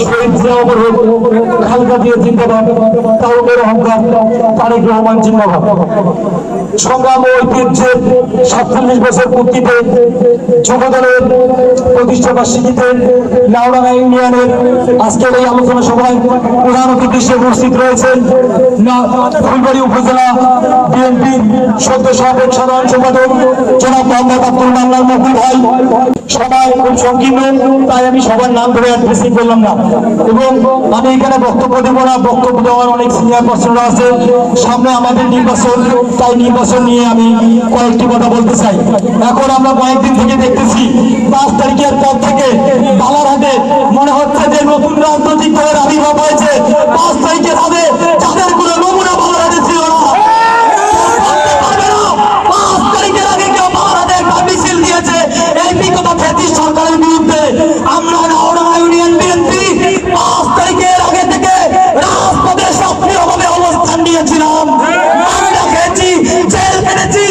শহীদ জিয়া অমর হোক, খালেদা জিয়া জিন্দাবাদ, তারুণের অহংকার, তারেক রহমান জিন্দাবাদ। সংগ্রাম ও ঐতিহ্যের ৪৭ বছর পূর্তিতে যুবদলের প্রতিষ্ঠা বার্ষিকীতে লাউডাঙ্গা ইউনিয়নের আজকের এই আলোচনা সভায় প্রধান অতিথি হিসেবে উপস্থিত রয়েছেন ফুলবাড়ী উপজেলা বিএনপির সদ্য সাবেক সাধারণ সম্পাদক জনাব মোহাম্মদ আব্দুল মান্নান মকুল ভাই। সবাই খুব সংকীর্ণ, তাই আমি সবার নাম ধরে অ্যাড্রেসিং করলাম না এবং আমি এখানে বক্তব্য দেবো না। বক্তব্য দেওয়ার অনেক সিনিয়র পার্সনরা আছে, সামনে আমাদের নির্বাচন, তাই নির্বাচন নিয়ে আমি কয়েকটি কথা বলতে চাই। এখন আমরা কয়েকদিন থেকে দেখতেছি ৫ তারিখের পর থেকে বালারহাটে মনে হচ্ছে যে নতুন রাজনৈতিক দলের আবির্ভাব হয়েছে। ৫ তারিখের আগে যাদের কোনো নমুনা বালারহাটে ছিল না, সরকারের বিরুদ্ধে আমরা লাউডাঙ্গা ইউনিয়ন বিএনপি ৫ তারিখের আগে থেকে রাজপথে সক্রিয়ভাবে অবস্থান নিয়েছিলাম। আমরা খেয়েছি, জেল কেটেছি,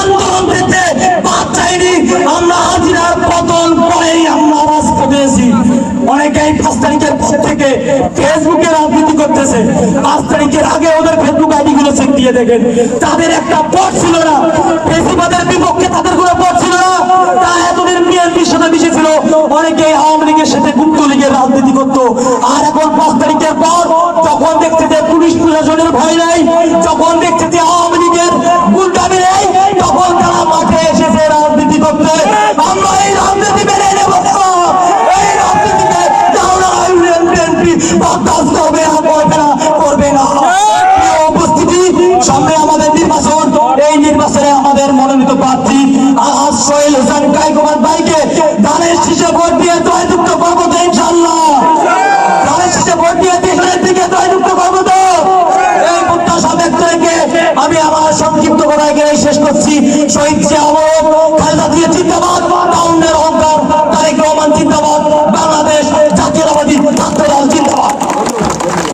আন্দোলন দিতে বাদ চাইনি। আমরা হাজিরার পতন পরেই আমরা রাজপথে এসেছি। অনেকেই ৫ তারিখের পর থেকে ফেসবুকে রাজনীতি করতেছে। ৫ তারিখের আগে ওদের ফেসবুক আইডি গুলো চেক দিয়ে দেখেন, তাদের একটা পথ ছিল না, ফেসিবাদের বিপক্ষে তাদের কোনো পথ ছিল না। তারা এতদিন বিএনপির সাথে মিশেছিল, অনেকে আওয়ামী লীগের সাথে গুপ্ত লীগের রাজনীতি করতো। আর এখন ৫ তারিখের পর যখন দেখছে যে পুলিশ প্রশাসনের ভয় নাই, যখন দেখছে যে আওয়ামী লীগের গুন্ডামি নেই, তখন তারা মাঠে এসেছে রাজনীতি করতে। আমরা এই রাজনীতি মেনে নেব না, এই রাজনীতিকে লাউডাঙ্গা ইউনিয়ন বিএনপি বরদাস্ত করবে না, করবে না। উপস্থিতি, সামনে আমাদের নির্বাচন, এই নির্বাচনে আমাদের মনোনীত প্রার্থী আলহাজ সোহেল হোসেন কায়কোবাদ ভাইকে ধানের শীষে ভোট দিয়ে জয়যুক্ত করবো তো ইনশাআল্লাহ। ধানের শীষে ভোট দিয়ে দেশের দিকে জয়যুক্ত করবো তো। এই প্রত্যাশা ব্যক্ত রেখে আমি আমার সংক্ষিপ্ত কথা এখানে শেষ করছি। শহীদ জিয়া অমর হোক, খালেদা জিয়া জিন্দাবাদ।